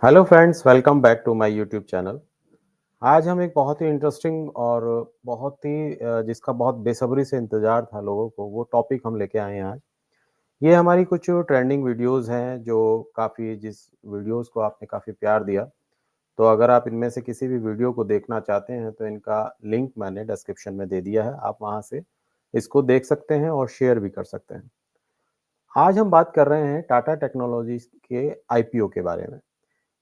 Hello friends, welcome back to my YouTube channel. आज हम एक बहुत ही इंटरेस्टिंग और बहुत ही जिसका बहुत बेसब्री से इंतज़ार था लोगों को, वो टॉपिक हम लेके आए हैं आज। ये हमारी कुछ ट्रेंडिंग वीडियोज़ हैं जो काफ़ी जिस वीडियोज़ को आपने काफ़ी प्यार दिया। तो अगर आप इनमें से किसी भी वीडियो को देखना चाहते हैं तो इनका लिंक मैंने डिस्क्रिप्शन में दे दिया है। आप वहाँ से इसको देख सकते हैं और शेयर भी कर सकते हैं। आज हम बात कर रहे हैं टाटा टेक्नोलॉजीज़ के आईपीओ के बारे में।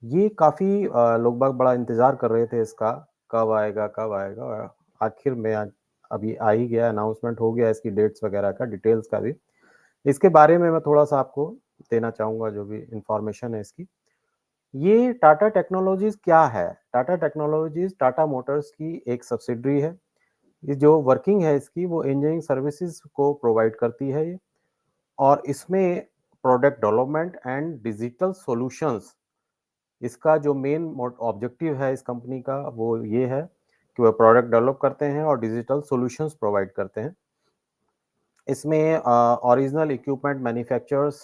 ये काफ़ी लोग बाग बड़ा इंतज़ार कर रहे थे इसका, कब आएगा, कब आएगा? आखिर में आज अभी आ ही गया, अनाउंसमेंट हो गया इसकी डेट्स वगैरह का, डिटेल्स का भी। इसके बारे में मैं थोड़ा-सा आपको देना चाहूँगा जो भी इन्फॉर्मेशन है इसकी। ये टाटा टेक्नोलॉजीज़ क्या है? टाटा टेक्नोलॉजीज़ टाटा मोटर्स की एक सब्सिडियरी है। ये जो वर्किंग है इसकी वो इंजीनियरिंग सर्विसेज़ को प्रोवाइड करती है ये और इसमें product development and digital solutions इसका जो मेन ऑब्जेक्टिव है इस कंपनी का वो ये है कि वो प्रोडक्ट डेवलप करते हैं और डिजिटल सॉल्यूशंस प्रोवाइड करते हैं। इसमें ओरिजिनल इक्विपमेंट मैन्युफैक्चरर्स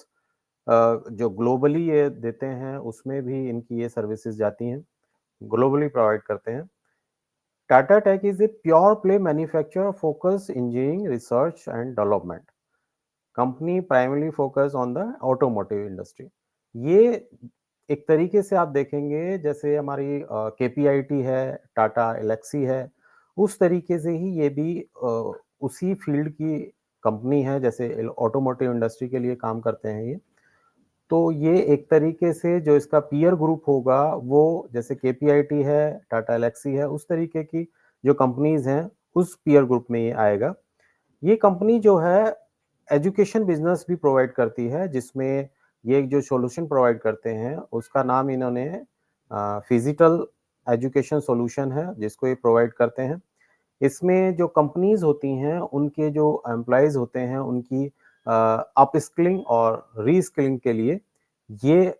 जो ग्लोबली ये देते हैं उसमें भी इनकी ये सर्विसेज जाती हैं, ग्लोबली प्रोवाइड करते हैं। Tata Tech is a pure play manufacturer focus engineering research and development. Company primarily focus on the automotive industry. ये एक तरीके से आप देखेंगे जैसे हमारी केपीआईटी है, टाटा एल्क्सी है, उस तरीके से ही ये भी उसी फील्ड की कंपनी है जैसे ऑटोमोटिव इंडस्ट्री के लिए काम करते हैं ये। तो ये एक तरीके से जो इसका पीयर ग्रुप होगा वो जैसे केपीआईटी है, टाटा एल्क्सी है, उस तरीके की जो कंपनीज़ हैं, उस पीयर ग्रुप में ये आएगा। ये कंपनी जो है एजुकेशन बिज़नेस भी प्रोवाइड करती है जिसमें ये जो सॉल्यूशन प्रोवाइड करते हैं उसका नाम इन्होंने फिजिकल एजुकेशन सॉल्यूशन है जिसको ये प्रोवाइड करते हैं। इसमें जो कंपनीज़ होती हैं उनके जो एम्प्लॉइज़ होते हैं उनकी अपस्किलिंग और रीस्किलिंग के लिए ये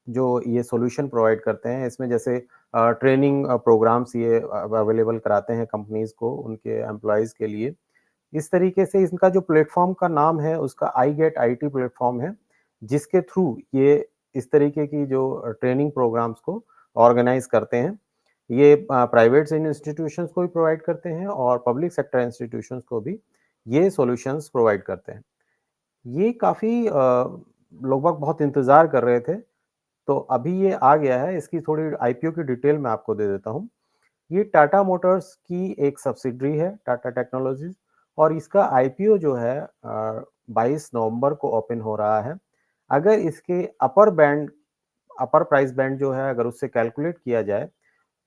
जो ये सॉल्यूशन प्रोवाइड करते हैं इसमें जैसे ट्रेनिंग प्रोग्राम्स ये अवेलेबल कराते हैं कंपनीज़ को उनके एम्प्लॉइज़ के लिए। इस तरीके से इनका जो प्लेटफ़ॉर्म का नाम है उसका आई गेट आईटी प्लेटफ़ॉर्म है, जिसके थ्रू ये इस तरीके की जो ट्रेनिंग प्रोग्राम्स को ऑर्गेनाइज़ करते हैं। ये प्राइवेट इंस्टीट्यूशंस को भी प्रोवाइड करते हैं और पब्लिक सेक्टर इंस्टीट्यूशंस को भी ये सॉल्यूशंस प्रोवाइड करते हैं। ये काफ़ी लोग-बाग बहुत इंतज़ार कर रहे थे, तो अभी ये आ गया है, इसकी थोड़ी आईपीओ की डिटेल मैं आपको दे देता हूँ। ये टाटा मोटर्स की एक सब्सिडियरी है, टाटा टेक्नोलॉजीज़ और इसका आईपीओ जो है 22 नवंबर को ओपन हो रहा है। अगर इसके अपर प्राइस बैंड जो है अगर उससे कैलकुलेट किया जाए,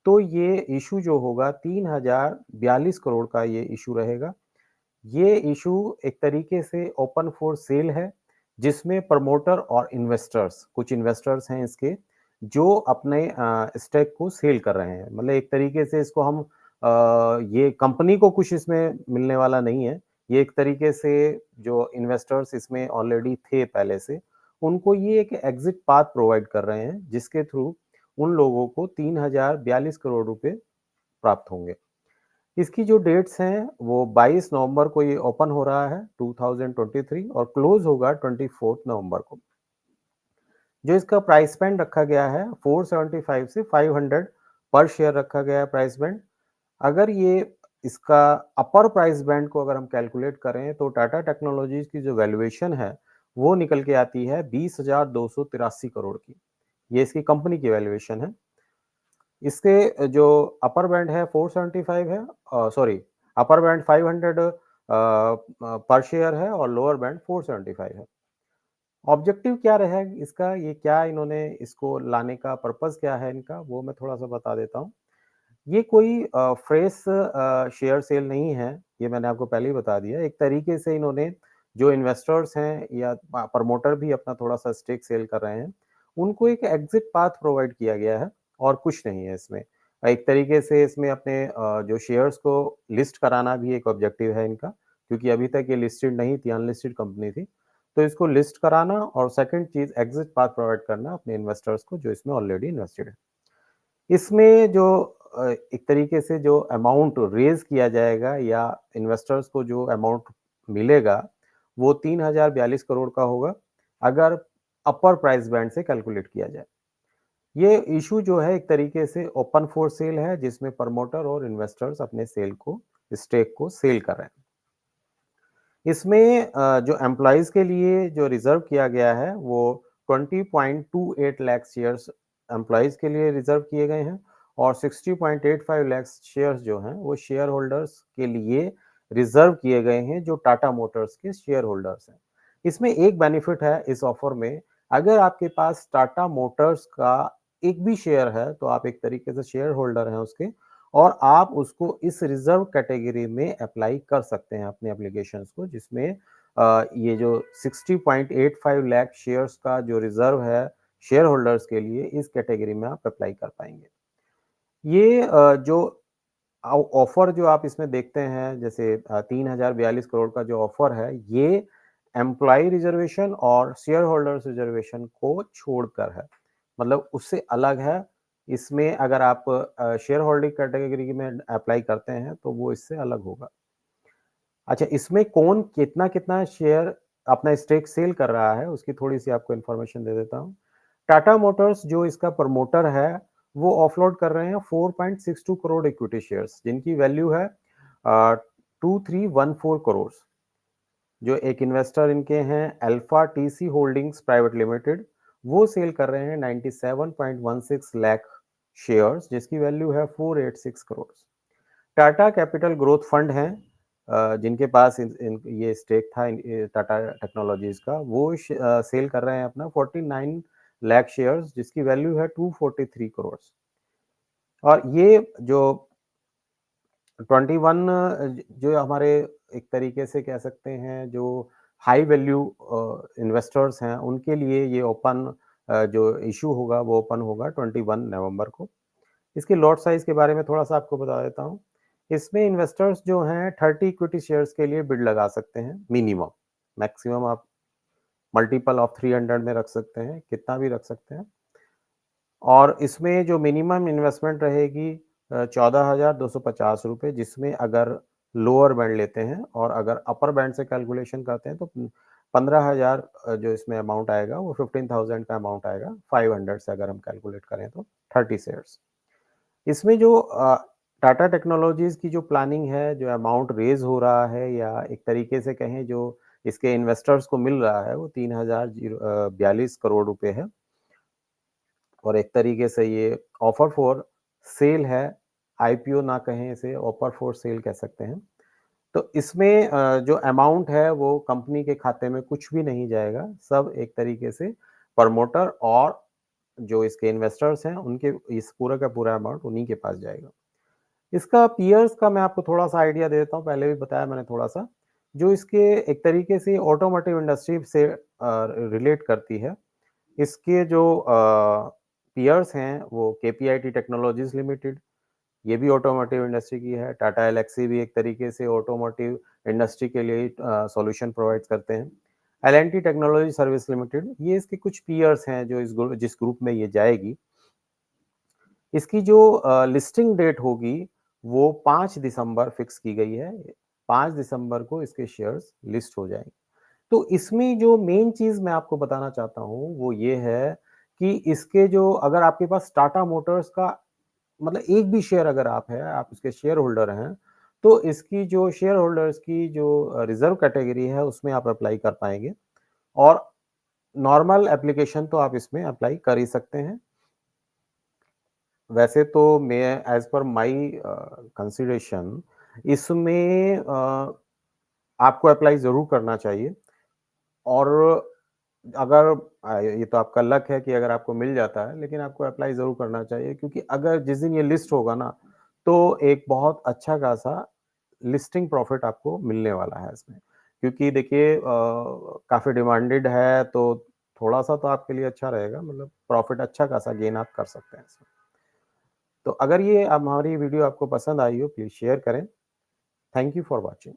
तो ये इश्यू जो होगा 3042 करोड़ का ये इश्यू रहेगा। ये इश्यू एक तरीके से ओपन फॉर सेल है, जिसमें प्रमोटर और इन्वेस्टर्स कुछ इन्वेस्टर्स हैं इसके, जो अपने स्टेक को सेल कर रहे हैं। मतलब एक तरीके से इसको हम ये कंपनी को कुछ इसमें मिलने वाला नहीं है। ये एक तरीके से जो इन्वेस्टर्स इसमें ऑलरेडी थे पहले से, उनको ये एक एग्ज़िट पाथ प्रोवाइड कर रहे हैं, जिसके थ्रू उन लोगों को 3042 करोड़ रुपए प्राप्त होंगे। इसकी जो डेट्स हैं वो 22 नवंबर को ये ओपन हो रहा है 2023 और क्लोज होगा 24 नवंबर को। जो इसका प्राइस बैंड रखा गया है 475 से 500 पर शेयर रखा गया है प्राइस बैंड। अगर ये इसका अपर प्राइस बैंड को अगर हम कैलकुलेट करें तो टाटा टेक्नोलॉजीज की जो वैल्यूएशन है वो निकल के आती है 20,283 करोड़ की। ये इसकी कंपनी की वैल्यूएशन है। इसके जो अपर बैंड है 475 है सॉरी अपर बैंड 500 पर शेयर है और लोअर बैंड 475 है। ऑब्जेक्टिव क्या रहा है इसका, ये क्या इन्होंने इसको लाने का पर्पस क्या है इनका, वो मैं थोड़ा-सा बता देता हूँ। ये कोई फ्रेश शेयर सेल नहीं है, ये मैंने आपको पहले ही बता दिया। एक तरीके से इन्होंने जो इन्वेस्टर्स हैं या प्रमोटर भी अपना थोड़ा-सा स्टेक सेल कर रहे हैं, उनको एक एग्ज़िट पाथ प्रोवाइड किया गया है और कुछ नहीं है इसमें। एक तरीके से इसमें अपने जो शेयर्स को लिस्ट कराना भी एक ऑब्जेक्टिव है इनका, क्योंकि अभी तक ये लिस्टेड नहीं थी, अनलिस्टेड कंपनी थी। तो इसको लिस्ट कराना और सेकंड चीज़ एग्ज़िट पाथ प्रोवाइड करना अपने इन्वेस्टर्स को जो इसमें ऑलरेडी इन्वेस्टेड है। इसमें जो एक तरीके से जो अमाउंट रेज़ किया जाएगा या इन्वेस्टर्स को जो अमाउंट मिलेगा, वो 3042 करोड़ का होगा, अगर अपर प्राइस बैंड से कैलकुलेट किया जाए। ये इश्यू जो है एक तरीके से ओपन फॉर सेल है, जिसमें प्रमोटर और इन्वेस्टर्स अपने सेल को स्टेक को सेल कर रहे हैं। इसमें जो एम्प्लॉइज़ के लिए जो रिज़र्व किया गया है वो 20.28 लाख शेयर्स एम्प्लॉइज़ के लिए रिज़र्व किए गए हैं और 60.85 लाख शेयर्स जो हैं वो शेयर होल्डर्स के लिए रिज़र्व किए गए हैं जो टाटा मोटर्स के शेयर होल्डर्स हैं। इसमें एक बेनिफिट है इस ऑफ़र में, अगर आपके पास टाटा मोटर्स का एक भी शेयर है तो आप एक तरीके से शेयर होल्डर हैं उसके और आप उसको इस रिजर्व कैटेगरी में अप्लाई कर सकते हैं अपने एप्लीकेशंस को, जिसमें ये जो 60.85 लाख शेयर्स का जो रिजर्व है शेयर होल्डर्स के लिए, इस कैटेगरी में आप अप्लाई कर पाएंगे। ये जो ऑफर जो आप इसमें देखते हैं, जैसे 3042 करोड़ का जो ऑफर है, ये एम्प्लॉय रिजर्वेशन और शेयर होल्डर्स रिजर्वेशन को छोड़कर है, मतलब उससे अलग है। इसमें अगर आप शेयर होल्डिंग कैटेगरी में अप्लाई करते हैं तो वो इससे अलग होगा। अच्छा, इसमें कौन कितना-कितना शेयर अपना स्टेक सेल कर रहा है, उसकी थोड़ी-सी आपको इन्फॉर्मेशन दे देता हूँ। टाटा मोटर्स जो इसका प्रमोटर है, वो ऑफलोड कर रहे हैं 4.62 करोड़ इक्विटी शेयर्स, जिनकी वैल्यू है 2314 करोड़। जो एक इन्वेस्टर इनके हैं alpha TC holdings private limited, वो सेल कर रहे हैं 97.16 लाख शेयर्स, जिसकी वैल्यू है 486 crore. Tata capital growth fund हैं, जिनके पास ये स्टेक था टाटा टेक्नोलॉजीज का, वो सेल कर रहे हैं अपना 49 लाख शेयर्स, जिसकी वैल्यू है 243 करोड़। और ये जो 21 जो हमारे एक तरीके से कह सकते हैं जो हाई वैल्यू इन्वेस्टर्स हैं, उनके लिए ये ओपन जो इश्यू होगा वो ओपन होगा 21 नवंबर को। इसके लॉट साइज़ के बारे में थोड़ा-सा आपको बता देता हूँ। इसमें इन्वेस्टर्स जो हैं 30 इक्विटी शेयर्स के लिए बिड लगा सकते हैं मिनिमम। मैक्सिमम आप मल्टीपल ऑफ 300 में रख सकते हैं, कितना भी रख सकते हैं। और इसमें जो मिनिमम इन्वेस्टमेंट रहेगी 14,250 रुपए, जिसमें अगर लोअर बैंड लेते हैं और अगर अपर बैंड से कैलकुलेशन करते हैं तो 15,000 जो इसमें अमाउंट आएगा वो 15,000 का अमाउंट आएगा, 500 से अगर हम कैलकुलेट करें तो 30 शेयर्स। इसमें जो टाटा टेक्नोलॉजीज़ की जो प्लानिंग है, जो अमाउंट रेज़ हो रहा है या एक तरीके से कहें जो इसके इन्वेस्टर्स को मिल रहा है वो 3042 करोड़ रुपए है। और एक तरीके से ये ऑफर फॉर सेल है, आईपीओ ना कहें इसे, ऑफर फॉर सेल कह सकते हैं। तो इसमें जो अमाउंट है वो कंपनी के खाते में कुछ भी नहीं जाएगा, सब एक तरीके से प्रमोटर और जो इसके इन्वेस्टर्स हैं उनके इस पूरा का पूरा अमाउंट उन्हीं के पास जाएगा। इसका पीयर्स का मैं आपको थोड़ा-सा आइडिया दे देता हूँ, पहले भी बताया मैंने थोड़ा-सा। जो इसके एक तरीके से ऑटोमोटिव इंडस्ट्री से रिलेट करती है। इसके जो पीयर्स हैं वो केपीआईटी टेक्नोलॉजीज़ लिमिटेड, ये भी ऑटोमोटिव इंडस्ट्री की है। टाटा एल्क्सी भी एक तरीके से ऑटोमोटिव इंडस्ट्री के लिए सॉल्यूशन प्रोवाइड करते हैं। एल-एन-टी टेक्नोलॉजी सर्विस लिमिटेड, ये इसके कुछ पीयर्स हैं जो जिस ग्रुप में ये जाएगी। इसकी जो लिस्टिंग डेट होगी वो 5 दिसंबर फिक्स की गई है। 5 दिसंबर को इसके शेयर्स लिस्ट हो जाएँगे। तो इसमें जो मेन चीज़ मैं आपको बताना चाहता हूँ वो ये है कि इसके जो अगर आपके पास टाटा मोटर्स का मतलब एक भी शेयर अगर आप है, आप उसके शेयर होल्डर हैं, तो इसकी जो शेयर होल्डर्स की जो रिज़र्व कैटेगरी है उसमें आप अप्लाई कर पाएँगे और नॉर्मल एप्लीकेशन तो आप इसमें अप्लाई कर ही सकते हैं। वैसे तो मैं एज़ पर माई कंसिडरेशन इसमें आपको अप्लाई ज़रूर करना चाहिए और अगर ये तो आपका लक है कि अगर आपको मिल जाता है, लेकिन आपको अप्लाई ज़रूर करना चाहिए क्योंकि अगर जिस दिन ये लिस्ट होगा ना, तो एक बहुत अच्छा खासा लिस्टिंग प्रॉफ़िट आपको मिलने वाला है इसमें। क्योंकि देखिए काफ़ी डिमांडेड है, तो थोड़ा-सा तो आपके लिए अच्छा रहेगा, मतलब प्रॉफ़िट अच्छा खासा गेन आप कर सकते हैं इसमें। तो अगर ये हमारी वीडियो आपको पसंद आई हो, प्लीज़ शेयर करें। Thank you for watching.